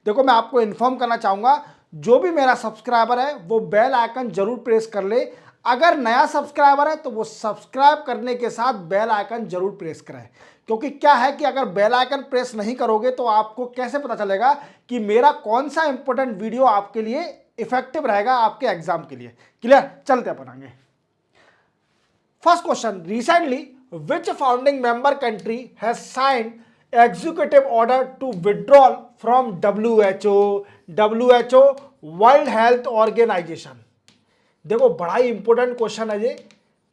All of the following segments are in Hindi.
देखो मैं आपको इन्फॉर्म करना चाहूँगा, जो भी मेरा सब्सक्राइबर है वो बेल आइकन जरूर प्रेस कर ले। अगर नया सब्सक्राइबर है तो वो सब्सक्राइब करने के साथ बेल आइकन जरूर प्रेस करें, क्योंकि क्या है कि अगर बेल आइकन प्रेस नहीं करोगे तो आपको कैसे पता चलेगा कि मेरा कौन सा इंपॉर्टेंट वीडियो आपके लिए इफेक्टिव रहेगा आपके एग्जाम के लिए। क्लियर, चलते अपन आगे। First question, recently which founding member country has signed executive order to withdrawal from WHO? WHO world health organization. देखो बड़ा ही इंपॉर्टेंट क्वेश्चन है ये,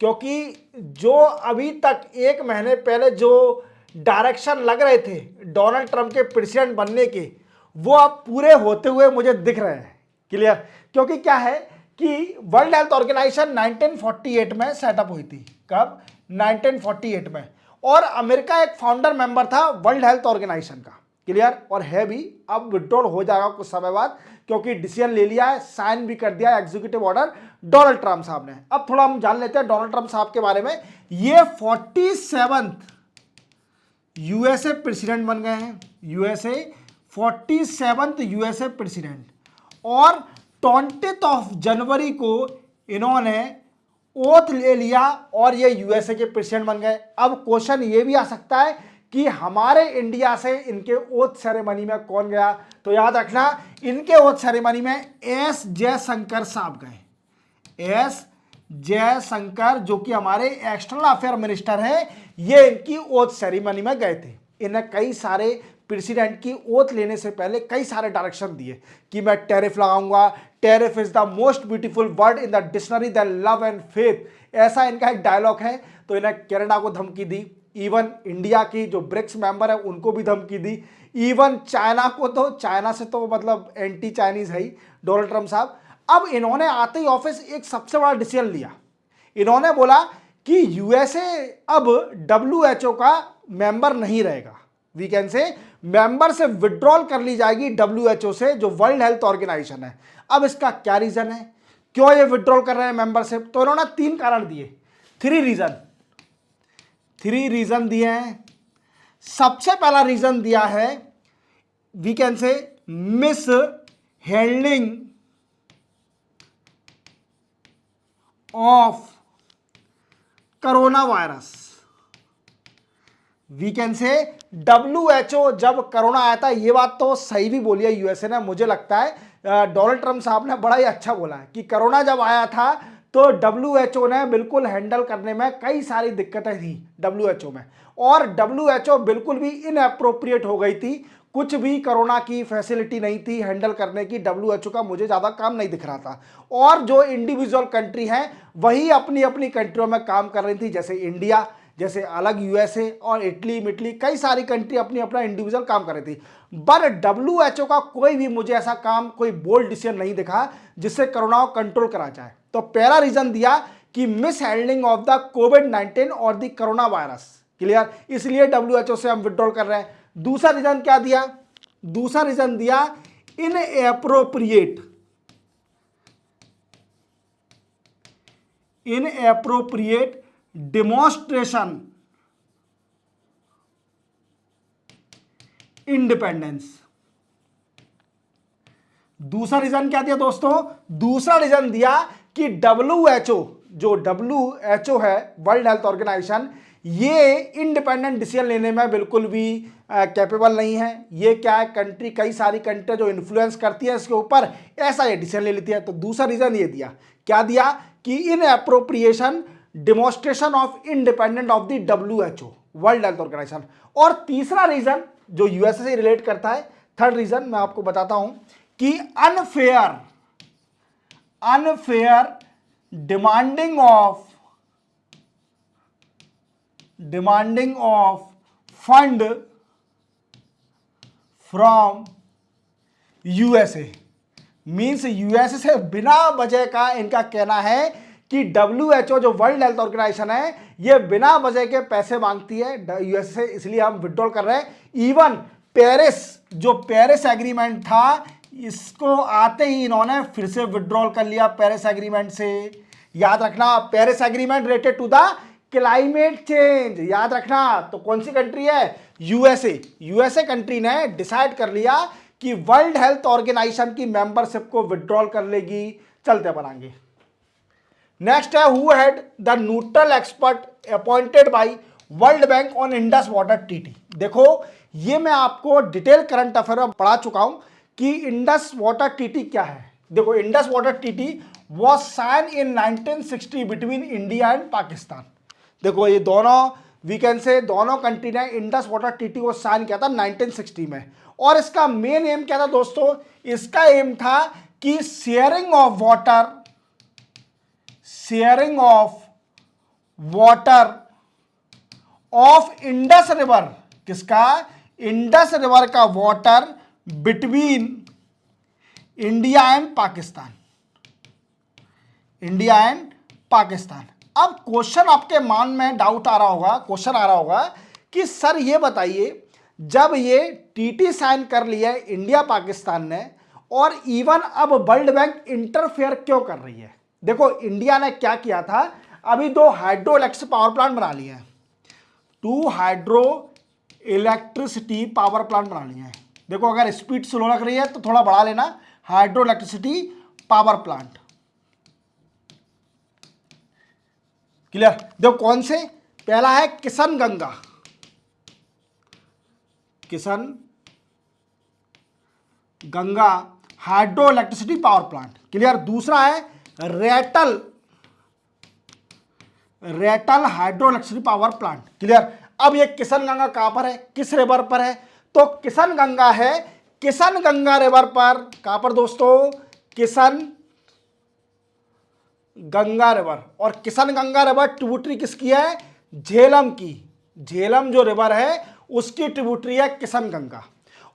क्योंकि जो अभी तक एक महीने पहले जो डायरेक्शन लग रहे थे डोनाल्ड ट्रंप के प्रेसिडेंट बनने के, वो अब पूरे होते हुए मुझे दिख रहे हैं। क्लियर, क्योंकि क्या है कि वर्ल्ड हेल्थ ऑर्गेनाइजेशन 1948 में सेटअप हुई थी। कब? 1948 में। और अमेरिका एक फाउंडर मेंबर था वर्ल्ड हेल्थ ऑर्गेनाइजेशन का। क्लियर, और है भी। अब विड्रॉल हो जाएगा कुछ समय बाद, क्योंकि डिसीजन ले लिया है, साइन भी कर दिया एग्जीक्यूटिव ऑर्डर डोनाल्ड ट्रंप साहब ने। अब थोड़ा हम जान लेते हैं डोनाल्ड ट्रंप साहब के बारे में। ये 47th यूएसए प्रेसिडेंट बन गए हैं। यूएसए 47th यूएसए प्रेसिडेंट, और 20 जनवरी को इन्होंने ओथ ले लिया और ये यूएसए के प्रेसिडेंट बन गए। अब क्वेश्चन ये भी आ सकता है कि हमारे इंडिया से इनके ओथ सेरेमनी में कौन गया? तो याद रखना, इनके ओथ सेरेमनी में एस जयशंकर साहब गए। एस जयशंकर, जो कि हमारे एक्सटर्नल अफेयर मिनिस्टर हैं, ये इनकी ओथ सेरेमनी में गए थे। इन्हें कई सारे प्रेसिडेंट की ओथ लेने से पहले कई सारे डायरेक्शन दिए कि मैं टैरिफ लगाऊंगा, tariff is the most beautiful word in the dictionary than love and faith, ऐसा इनका एक डायलॉग है। तो इन्हें कनाडा को धमकी दी, इवन इंडिया की जो ब्रिक्स मेंबर है उनको भी धमकी दी, इवन चाइना को, तो चाइना से तो मतलब एंटी चाइनीज है ही डोनाल्ड ट्रंप साहब। अब इन्होंने आते ही ऑफिस एक सबसे बड़ा डिसीजन लिया। इन्होंने बोला कि यूएसए अब WHO का मेंबर नहीं रहेगा। वी कैन से मेंबर से विड्रॉल कर ली जाएगी WHO से, जो वर्ल्ड हेल्थ ऑर्गेनाइजेशन है। अब इसका क्या रीजन है, क्यों ये विड्रॉल कर रहे हैं मेंबरशिप? तो इन्होंने 3 कारण दिए, 3 रीजन दिए हैं। सबसे पहला रीजन दिया है, we can say mishandling of corona virus. We can say WHO जब कोरोना आया था, ये बात तो सही भी बोली है यूएसए ने, मुझे लगता है डोनाल्ड ट्रंप साहब ने बड़ा ही अच्छा बोला है कि कोरोना जब आया था तो WHO ने बिल्कुल हैंडल करने में कई सारी दिक्कतें थी WHO में, और WHO बिल्कुल भी इनअप्रोप्रिएट हो गई थी। कुछ भी कोरोना की फैसिलिटी नहीं थी हैंडल करने की। WHO का मुझे ज़्यादा काम नहीं दिख रहा था, और जो इंडिविजुअल कंट्री हैं वही अपनी अपनी कंट्रियों में काम कर रही थी, जैसे इंडिया, जैसे अलग यूएसए और इटली मिटली, कई सारी कंट्री अपनी अपना इंडिविजुअल काम कर रही थी। पर WHO का कोई भी मुझे ऐसा काम, कोई बोल्ड डिसीजन नहीं दिखा जिससे कोरोना को कंट्रोल करा जाए। तो पहला रीजन दिया कि मिस हैंडलिंग ऑफ द कोविड-19 और द कोरोना वायरस। क्लियर, इसलिए WHO से हम विड्रॉल कर रहे हैं। दूसरा रीजन क्या दिया? दूसरा रीजन दिया इनएप्रोप्रिएट डेमोन्स्ट्रेशन इंडिपेंडेंस। दूसरा रीजन क्या दिया दोस्तों? दूसरा रीजन दिया कि WHO, जो WHO है वर्ल्ड हेल्थ ऑर्गेनाइजेशन, ये इंडिपेंडेंट डिसीजन लेने में बिल्कुल भी कैपेबल नहीं है। ये क्या है, कंट्री, कई सारी कंट्री जो इन्फ्लुएंस करती है इसके ऊपर, ऐसा ये डिसीजन ले लेती है। तो दूसरा रीजन ये दिया, क्या दिया कि in appropriation demonstration of independent of the WHO world health Organization. और तीसरा रीजन जो यूएसए से रिलेट करता है, थर्ड रीजन मैं आपको बताता हूं कि unfair demanding of fund from USA. Means USA से बिना वजह का इनका कहना है कि WHO जो वर्ल्ड हेल्थ ऑर्गेनाइजेशन है, ये बिना वजह के पैसे मांगती है यूएसए से, इसलिए हम विड्रॉल कर रहे हैं। इवन पेरिस एग्रीमेंट था, इसको आते ही इन्होंने फिर से विड्रॉल कर लिया पेरिस एग्रीमेंट से। याद रखना, Paris agreement related to the climate change, याद रखना। तो कौन सी कंट्री है? यूएसए कंट्री ने डिसाइड कर लिया कि वर्ल्ड हेल्थ ऑर्गेनाइजेशन की मेंबरशिप को विड्रॉल कर लेगी। चलते बनाएंगे। नेक्स्ट है who had the neutral expert appointed by world bank on Indus water treaty. देखो ये मैं आपको डिटेल करंट अफेयर में पढ़ा चुका हूं कि इंडस वाटर ट्रीटी क्या है। देखो Indus water treaty was sign in 1960 between India and Pakistan. देखो ये दोनों वी कैन से दोनों कंट्री ने इंडस वाटर ट्रीटी को साइन किया था 1960 में। और इसका मेन एम क्या था दोस्तों, इसका एम था कि sharing of water of Indus river, किसका, इंडस रिवर का water between India and Pakistan, India and Pakistan. अब क्वेश्चन आपके मन में डाउट आ रहा होगा, क्वेश्चन आ रहा होगा कि सर ये बताइए जब ये टीटी साइन कर लिया है इंडिया पाकिस्तान ने और इवन अब वर्ल्ड बैंक इंटरफेयर क्यों कर रही है। देखो इंडिया ने क्या किया था, अभी 2 हाइड्रो इलेक्ट्रिक पावर प्लांट बना लिए हैं, 2 हाइड्रो इलेक्ट्रिसिटी पावर प्लांट बना लिए हैं। देखो अगर स्पीड स्लो लग रही है तो थोड़ा बढ़ा लेना, hydro electricity power plant. Clear. देखो कौन से, पहला है Kishan Ganga hydro electricity power plant. Clear. दूसरा है Ratle hydro electricity power plant. Clear. अब ये किशन गंगा कहां पर है, किस रिवर पर है, तो किशन गंगा है किशन गंगा रिवर पर। कहां पर दोस्तों, किशन गंगा रिवर। और किशन गंगा रिवर ट्रिब्यूटरी किसकी है, झेलम की। झेलम जो रिवर है उसकी ट्रिब्यूटरी है किशन गंगा।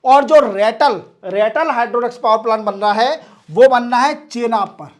और जो रेटल हाइड्रोलिक्स पावर प्लांट बन रहा है वो बन रहा है चेनाब पर,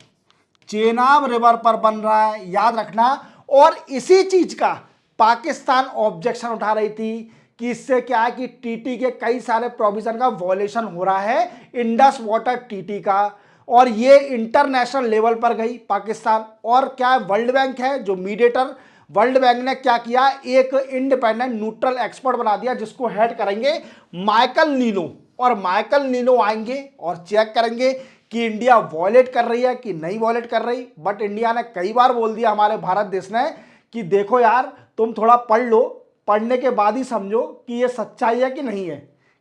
चेनाब रिवर पर बन रहा है, याद रखना। और इसी चीज का पाकिस्तान ऑब्जेक्शन उठा रही थी कि इससे क्या है कि टीटी के कई सारे प्रोविजन का वॉयलेशन हो रहा है, इंडस वाटर टीटी का। और ये इंटरनेशनल लेवल पर गई पाकिस्तान। और क्या है, वर्ल्ड बैंक है जो मीडिएटर, वर्ल्ड बैंक ने क्या किया, एक इंडिपेंडेंट न्यूट्रल एक्सपर्ट बना दिया जिसको हेड करेंगे माइकल नीनो। और माइकल नीनो आएंगे और चेक करेंगे कि इंडिया वॉयलेट कर रही है कि नहीं वॉयलेट कर रही। बट इंडिया ने कई बार बोल दिया, हमारे भारत देश ने, कि देखो यार तुम थोड़ा पढ़ लो, पढ़ने के बाद ही समझो कि ये सच्चाई है कि नहीं है।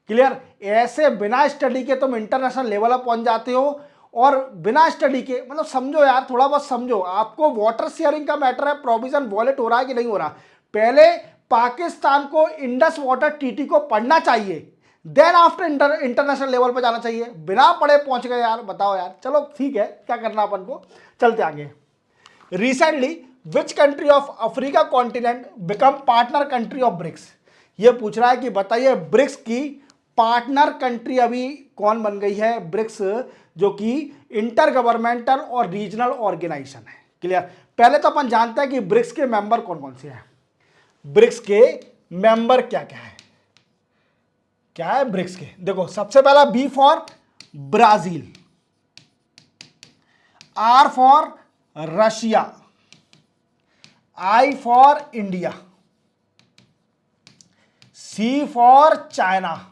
क्लियर। ऐसे बिना स्टडी के तुम इंटरनेशनल लेवल पर पहुंच जाते हो और बिना स्टडी के, मतलब समझो यार, थोड़ा बहुत समझो। आपको वाटर शेयरिंग का मैटर है, प्रोविजन वॉलेट हो रहा है कि नहीं हो रहा। पहले पाकिस्तान को इंडस वाटर टीटी को पढ़ना चाहिए, देन आफ्टर इंटरनेशनल लेवल पर जाना चाहिए। बिना पढ़े पहुंच गए यार, बताओ यार। चलो ठीक है, क्या करना अपन को, चलते आगे। Recently which country of Africa continent become partner country of BRICS. ये पूछ रहा है कि बताइए ब्रिक्स की पार्टनर कंट्री अभी कौन बन गई है। ब्रिक्स जो कि इंटर गवर्नमेंटल और रीजनल ऑर्गेनाइजेशन है। क्लियर। पहले तो अपन जानते हैं कि ब्रिक्स के मेंबर कौन कौन से हैं। ब्रिक्स के मेंबर क्या क्या है, क्या है ब्रिक्स के, देखो सबसे पहला B for Brazil, R for Russia, I for India, C for China,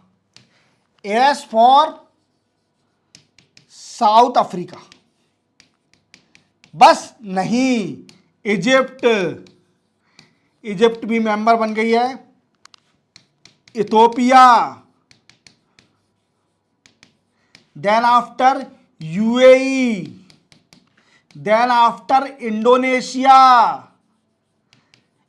S for South Africa. बस नहीं, इजिप्ट, इजिप्ट भी मेंबर बन गई है, Ethiopia, then after UAE, then after Indonesia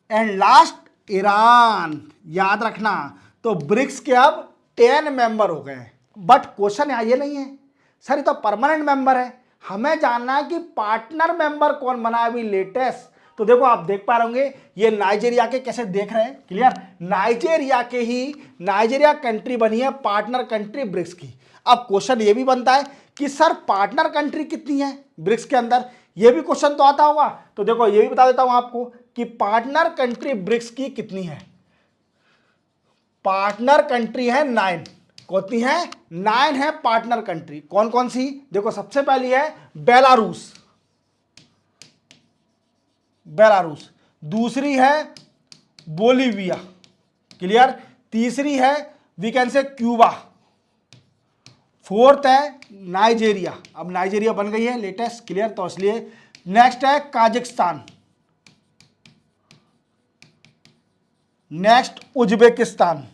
and last Iran. याद रखना, तो ब्रिक्स के अब 10 मेंबर हो गए। बट क्वेश्चन यहाँ ये नहीं है सर ये तो परमानेंट मेंबर है, हमें जानना है कि पार्टनर मेंबर कौन बना है अभी लेटेस्ट। तो देखो आप देख पा रहे होंगे ये नाइजीरिया के कैसे देख रहे हैं। क्लियर। नाइजीरिया कंट्री बनी है पार्टनर कंट्री ब्रिक्स की। अब क्वेश्चन ये भी बनता है कि सर पार्टनर कंट्री कितनी है ब्रिक्स के अंदर, ये भी क्वेश्चन तो आता होगा। तो देखो ये भी बता देता हूं आपको कि पार्टनर कंट्री ब्रिक्स की कितनी है। पार्टनर कंट्री है 9। कितनी है, 9 है पार्टनर कंट्री। कौन कौन सी, देखो सबसे पहली है बेलारूस, दूसरी है बोलीविया। क्लियर। तीसरी है we can say Cuba, fourth है नाइजेरिया, अब नाइजेरिया बन गई है लेटेस्ट, क्लियर, तो इसलिए नेक्स्ट है Kazakhstan, next Uzbekistan,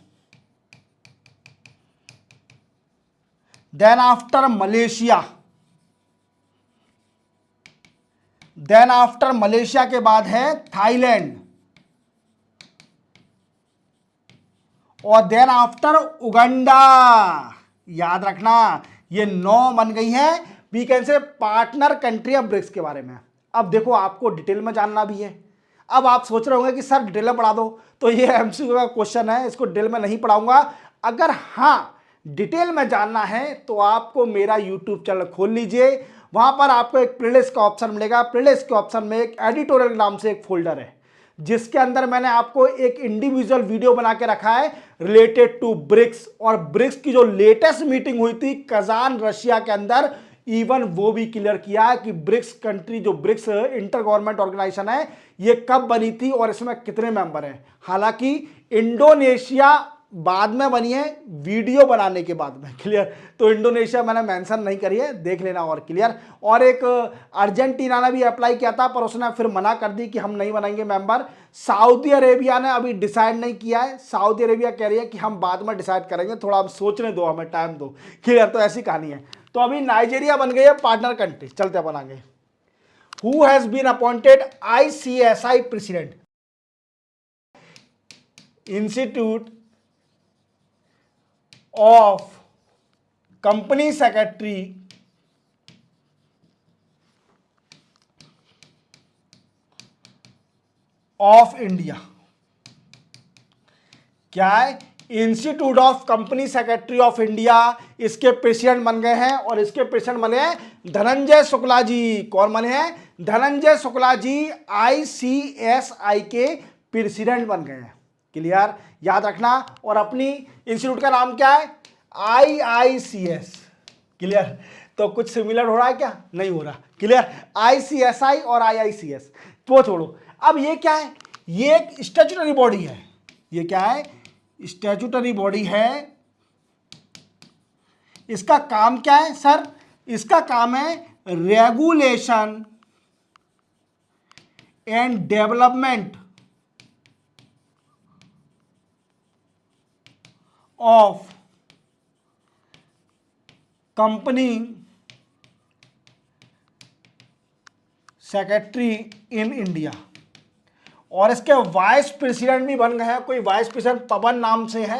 then after Malaysia, then after Malaysia के बाद है थाईलैंड, और देन आफ्टर उगांडा। याद रखना ये 9 बन गई है we can say partner country of BRICS के बारे में। अब देखो आपको डिटेल में जानना भी है। अब आप सोच रहे होंगे कि सर डिटेल में पढ़ा दो, तो ये एमसीक्यू का क्वेश्चन है, इसको डिटेल में नहीं पढ़ाऊंगा। अगर हाँ डिटेल में जानना है तो आपको मेरा यूट्यूब चैनल खोल लीजिए, वहां पर आपको एक प्लेलिस्ट का ऑप्शन मिलेगा। प्लेलिस्ट के ऑप्शन में एक एडिटोरियल नाम से एक फोल्डर है, जिसके अंदर मैंने आपको एक इंडिविजुअल वीडियो बना के रखा है रिलेटेड टू ब्रिक्स, और ब्रिक्स की जो लेटेस्ट मीटिंग हुई थी कजान रशिया के अंदर, इवन वो भी क्लियर किया कि ब्रिक्स कंट्री, जो ब्रिक्स इंटर गवर्नमेंट ऑर्गेनाइजेशन है, ये कब बनी थी और इसमें कितने मेंबर हैं। हालांकि इंडोनेशिया बाद में बनी है, वीडियो बनाने के बाद में, क्लियर, तो इंडोनेशिया मैंने मेंशन नहीं करी है, देख लेना, और क्लियर। और एक अर्जेंटीना ने भी अप्लाई किया था पर उसने फिर मना कर दी कि हम नहीं बनाएंगे मेंबर। सऊदी अरेबिया ने अभी डिसाइड नहीं किया है, सऊदी अरेबिया कह रही है कि हम बाद में डिसाइड करेंगे, थोड़ा हम सोचने दो, हमें टाइम दो, क्लियर, तो ऐसी कहानी है। तो अभी नाइजीरिया बन गई है पार्टनर कंट्री। चलते अपन आगे। Who has been appointed ICSI president, institute of company secretary of India. क्या है? Institute of company secretary of India, इसके प्रेसिडेंट बन गए हैं, और इसके प्रेसिडेंट बने हैं धनंजय शुक्ला जी। कौन बने हैं? धनंजय शुक्ला जी ICSI के प्रेसिडेंट बन गए हैं, क्लियर, याद रखना। और अपनी इंस्टीट्यूट का नाम क्या है? IICS, clear. तो कुछ सिमिलर हो रहा है क्या? नहीं हो रहा, क्लियर। ICSI और IICS वो छोड़ो। अब ये क्या है? ये एक स्टैट्यूटरी बॉडी है। ये क्या है? स्टैट्यूटरी बॉडी है। इसका काम क्या है सर? इसका काम है regulation and development of company secretary in India. और इसके वाइस प्रेसिडेंट भी बन गए हैं। कोई वाइस प्रेसिडेंट पवन नाम से है,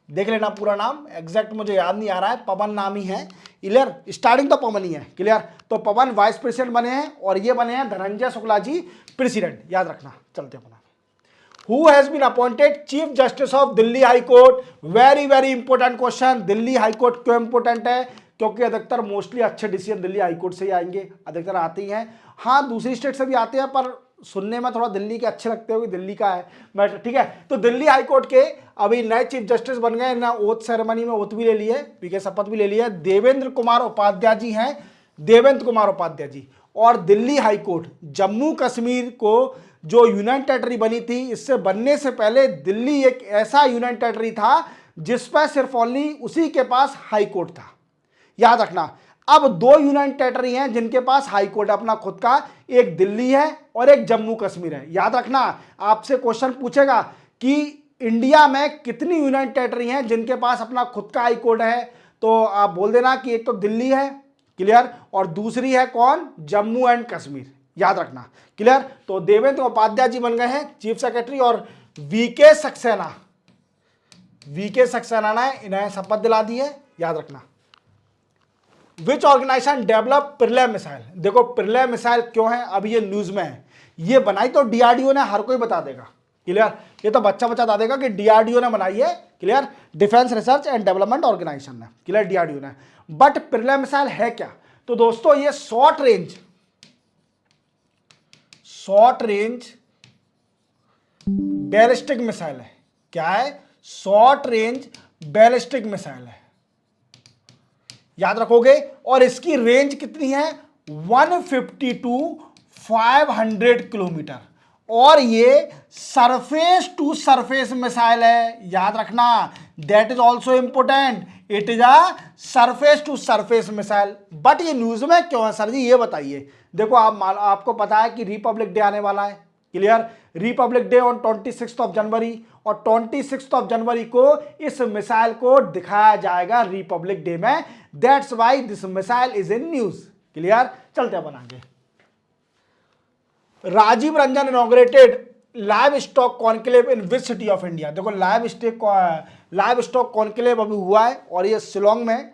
देख लेना पूरा नाम, एग्जैक्ट मुझे याद नहीं आ रहा है, पवन नाम ही है, क्लियर, स्टार्टिंग तो पवन ही है, क्लियर। तो पवन वाइस प्रेसिडेंट बने हैं और ये बने हैं धनंजय शुक्ला जी प्रेसिडेंट, याद रखना। चलते हैं। Who has been appointed chief justice of Delhi high court. Very very important question. Delhi high court क्यों इंपॉर्टेंट है? क्योंकि अधिकतर मोस्टली अच्छे डिसीजन दिल्ली हाई कोर्ट से ही आएंगे, अधिकतर आते ही हैं। हाँ दूसरी स्टेट से भी आते हैं, पर सुनने में थोड़ा दिल्ली के अच्छे लगते हो कि दिल्ली का है मैटर, ठीक है। तो दिल्ली हाई कोर्ट के अभी नए चीफ जस्टिस बन गए ना, ओथ सेरेमनी में ओथ भी ले लिए, पीके शपथ भी ले लिया। देवेंद्र कुमार उपाध्याय जी हैं, देवेंद्र कुमार उपाध्याय जी। और दिल्ली हाई कोर्ट जम्मू कश्मीर को जो यूनियन टेरिटरी बनी थी, इससे बनने से पहले दिल्ली एक ऐसा यूनियन टेरिटरी था जिस पर सिर्फ ओनली उसी के पास हाई कोर्ट था, याद रखना। अब 2 यूनियन टेरिटरी हैं जिनके पास हाई कोर्ट अपना खुद का, एक दिल्ली है और एक जम्मू कश्मीर है, याद रखना। आपसे क्वेश्चन पूछेगा कि इंडिया में कितनी यूनियन टेरिटरी हैं जिनके पास अपना खुद का हाई कोर्ट है, तो आप बोल देना कि एक तो दिल्ली है, क्लियर, और दूसरी है कौन? जम्मू एंड कश्मीर, याद रखना, क्लियर। तो देवेंद्र उपाध्याय जी बन गए हैं चीफ सेक्रेटरी, और वीके सक्सेना ने इन्हें शपथ दिला दी है, याद रखना। विच ऑर्गेनाइजेशन डेवलप पिरले मिसाइल। देखो पिरले मिसाइल क्यों है, अभी ये न्यूज में है। ये बनाई तो DRDO ने, हर कोई बता देगा, क्लियर। ये तो बच्चा बता देगा कि DRDO ने बनाई है, clear, defence research and development organisation ने, क्लियर, DRDO ने। बट पिरले मिसाइल है क्या? तो दोस्तों ये शॉर्ट रेंज बैलिस्टिक मिसाइल है। क्या है? शॉर्ट रेंज बैलिस्टिक मिसाइल है, याद रखोगे। और इसकी रेंज कितनी है? 150 to 500 किलोमीटर। और ये सरफेस टू सरफेस मिसाइल है, याद रखना, that is also important, it is a surface to surface missile. But ये न्यूज में क्यों है सर जी, ये बताइए। देखो आपको पता है कि रिपब्लिक डे आने वाला है, clear, Republic day on 26 of January, और 26 ऑफ जनवरी को इस मिसाइल को दिखाया जाएगा रिपब्लिक डे में, that's why this missile is in news, clear. चलते हैं आगे। Rajiv Ranjan inaugurated livestock conclave in which city of India. देखो लाइव स्टॉक कॉन्क्लेव अभी हुआ है और ये शिलोंग में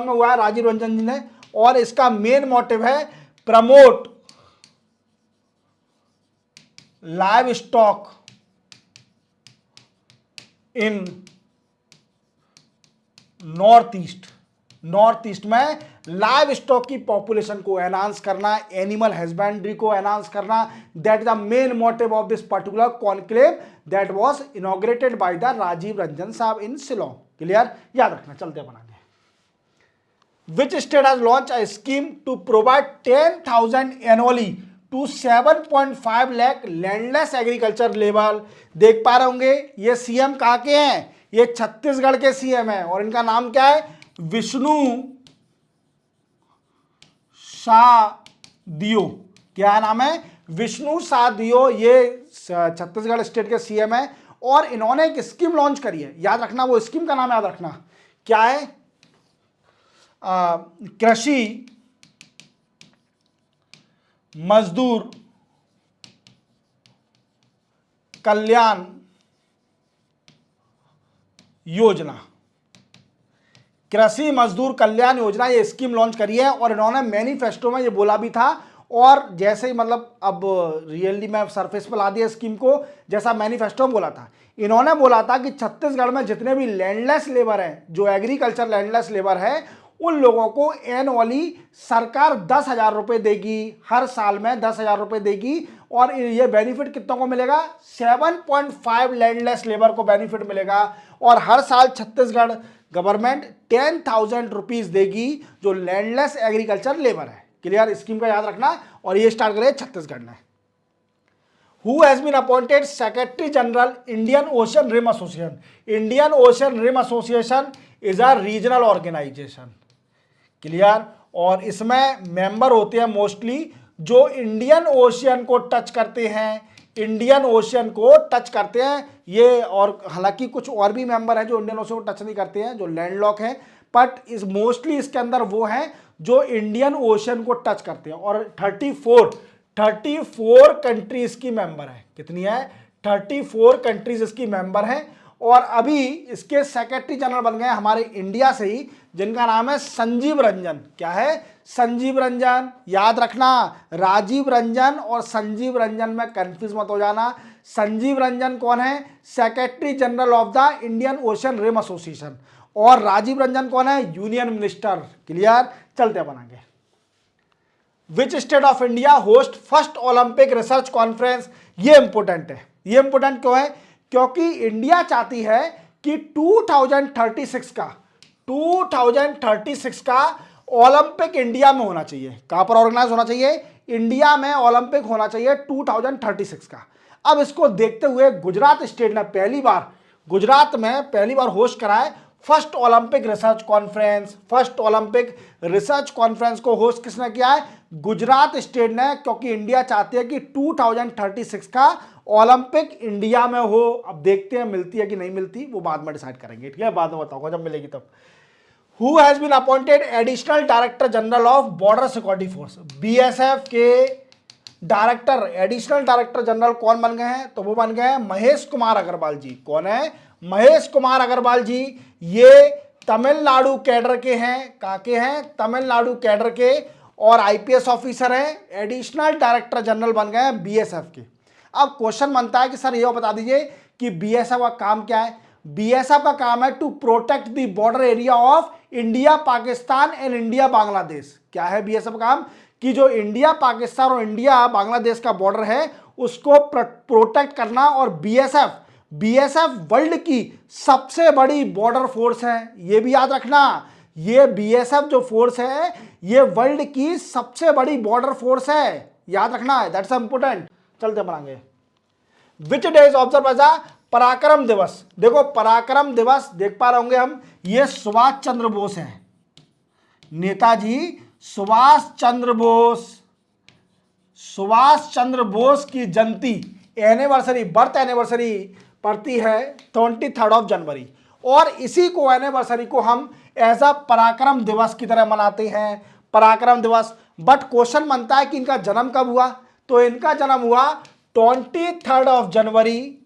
हुआ है राजीव रंजन जी ने, और इसका मेन मोटिव है promote livestock in North East में लाइव स्टॉक की पॉपुलेशन को एनहांस करना, एनिमल हस्बेंड्री को एनहांस करना, that the main motive of this particular conclave that was inaugurated by the Rajiv Ranjan sahab in Shillong, clear, याद रखना। चलते हैं आगे। Which state has launch a scheme to provide 10,000 annually to 7.5 lakh landless agriculture labour. देख पा रहे होंगे ये सीएम कहाँ के हैं, ये छत्तीसगढ़ के सीएम है, और इनका नाम क्या है, विष्णु सादियो। क्या नाम है, विष्णु सादियो, ये छत्तीसगढ़ स्टेट के सीएम है, और इन्होंने एक स्कीम लॉन्च करी है, याद रखना, वो स्कीम का नाम याद रखना क्या है, कृषि मजदूर कल्याण योजना। कृषि मजदूर कल्याण योजना ये स्कीम लॉन्च करी है, और इन्होंने मैनिफेस्टो में ये बोला भी था, और जैसे ही मतलब अब रियली में सरफेस पर ला दिया स्कीम को, जैसा मैनिफेस्टो में बोला था, इन्होंने बोला था कि छत्तीसगढ़ में जितने भी लैंडलेस लेबर हैं, जो एग्रीकल्चर लैंडलेस लेबर है, उन लोगों को एनुअली सरकार 10,000 रुपये देगी, हर साल में 10,000 रुपये देगी, और ये बेनिफिट कितनों को मिलेगा, 7.5 लैंडलेस लेबर को बेनिफिट मिलेगा, और हर साल छत्तीसगढ़ गवर्नमेंट 10,000 रुपीज देगी जो लैंडलेस एग्रीकल्चर लेबर है, क्लियर, स्कीम का याद रखना, और ये स्टार्ट करे छत्तीसगढ़ ने। Who has been appointed Secretary General Indian Ocean Rim Association? Indian Ocean Rim Association is a regional organization, clear, और इसमें मेंबर होते हैं मोस्टली जो इंडियन ओशियन को टच करते हैं, इंडियन ओशियन को टच करते हैं ये, और हालांकि कुछ और भी मेंबर हैं जो इंडियन ओशियन को टच नहीं करते हैं, जो लैंडलॉक हैं, बट इस मोस्टली इसके अंदर वो हैं जो इंडियन ओशियन को टच करते हैं, और 34 कंट्रीज की मेंबर है, कितनी है, 34 कंट्रीज इसकी मेंबर हैं, और अभी इसके सेक्रेटरी जनरल बन गए हमारे इंडिया से ही, जिनका नाम है संजीव रंजन। क्या है, संजीव रंजन, याद रखना, राजीव रंजन और संजीव रंजन में कंफ्यूज मत हो जाना। संजीव रंजन कौन है, secretary general of the Indian Ocean Rim Association, और राजीव रंजन कौन है, यूनियन मिनिस्टर, क्लियर। चलते बनाएंगे। Which state of India host first Olympic research conference. ये इंपोर्टेंट है, ये इंपोर्टेंट क्यों है, क्योंकि इंडिया चाहती है कि 2036 का ओलंपिक इंडिया में होना चाहिए। कहां पर ऑर्गेनाइज होना चाहिए, इंडिया में ओलंपिक होना चाहिए 2036 का। अब इसको देखते हुए गुजरात स्टेट ने गुजरात में पहली बार होस्ट कराए first Olympic research conference. First Olympic research conference को होस्ट किसने किया है, गुजरात स्टेट ने, क्योंकि इंडिया चाहती है कि 2036 का ओलंपिक इंडिया में हो। अब देखते हैं मिलती है कि नहीं मिलती, वो बाद में डिसाइड करेंगे, ठीक है, बाद में बताऊंगा जब मिलेगी तब। Who has been appointed additional director general of border security force. BSF के डायरेक्टर, एडिशनल डायरेक्टर जनरल कौन बन गए हैं, तो वो बन गए हैं महेश कुमार अग्रवाल जी। कौन है, महेश कुमार अग्रवाल जी। ये तमिलनाडु कैडर के हैं, कहाँ के हैं, तमिलनाडु कैडर के, और आईपीएस ऑफिसर हैं, एडिशनल डायरेक्टर जनरल बन गए हैं बीएसएफ के। अब क्वेश्चन बनता है कि सर ये बता दीजिए कि बीएसएफ का काम क्या है। बीएसएफ का काम है to protect the border area of India Pakistan and India Bangladesh. क्या है बीएसएफ का काम, कि जो इंडिया पाकिस्तान और इंडिया बांग्लादेश का बॉर्डर है उसको प्रोटेक्ट करना। और बीएसएफ वर्ल्ड की सबसे बड़ी बॉर्डर फोर्स है, ये भी याद रखना। ये बीएसएफ जो फोर्स है ये वर्ल्ड की सबसे बड़ी बॉर्डर फोर्स है, याद रखना है, दैट्स इंपोर्टेंट। चलते बढ़ाएंगे। Which day is observe as Parakram Diwas. देखो पराक्रम दिवस देख पा रहे होंगे हम, ये सुभाष चंद्र बोस है, नेताजी सुभाष चंद्र बोस, सुभाष चंद्र बोस की जयंती एनिवर्सरी, बर्थ एनिवर्सरी पड़ती है 23 जनवरी, और इसी को एनिवर्सरी को हम एज अ पराक्रम दिवस की तरह मनाते हैं, पराक्रम दिवस। बट क्वेश्चन बनता है कि इनका जन्म कब हुआ, तो इनका जन्म हुआ 23 जनवरी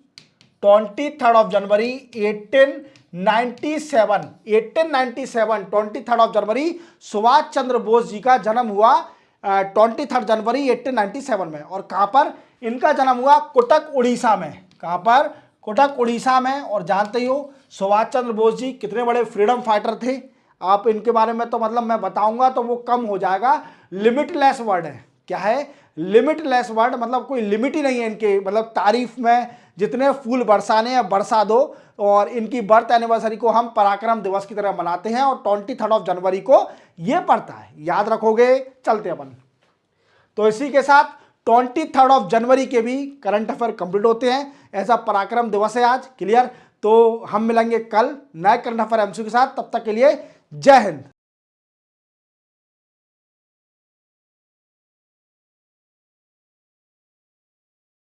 1897, 23 जनवरी सुभाष चंद्र बोस जी का जन्म हुआ 23 जनवरी 1897 में। और कहाँ पर इनका जन्म हुआ, कुटक उड़ीसा में। कहाँ पर, कुटक उड़ीसा में। और जानते ही हो सुभाष चंद्र बोस जी कितने बड़े फ्रीडम फाइटर थे। आप इनके बारे में तो मतलब मैं बताऊंगा तो वो कम हो जाएगा, लिमिटलेस वर्ड है। क्या है, लिमिटलेस वर्ड, मतलब कोई लिमिट ही नहीं है इनके, मतलब तारीफ में जितने फूल बरसाने हैं बरसा दो। और इनकी बर्थ एनिवर्सरी को हम पराक्रम दिवस की तरह मनाते हैं और 23 जनवरी को ये पड़ता है, याद रखोगे। चलते अपन, तो इसी के साथ 23 जनवरी के भी करंट अफेयर कंप्लीट होते हैं। ऐसा पराक्रम दिवस है आज, क्लियर। तो हम मिलेंगे कल नए करंट अफेयर एमसीक्यू के साथ, तब तक के लिए जय हिंद।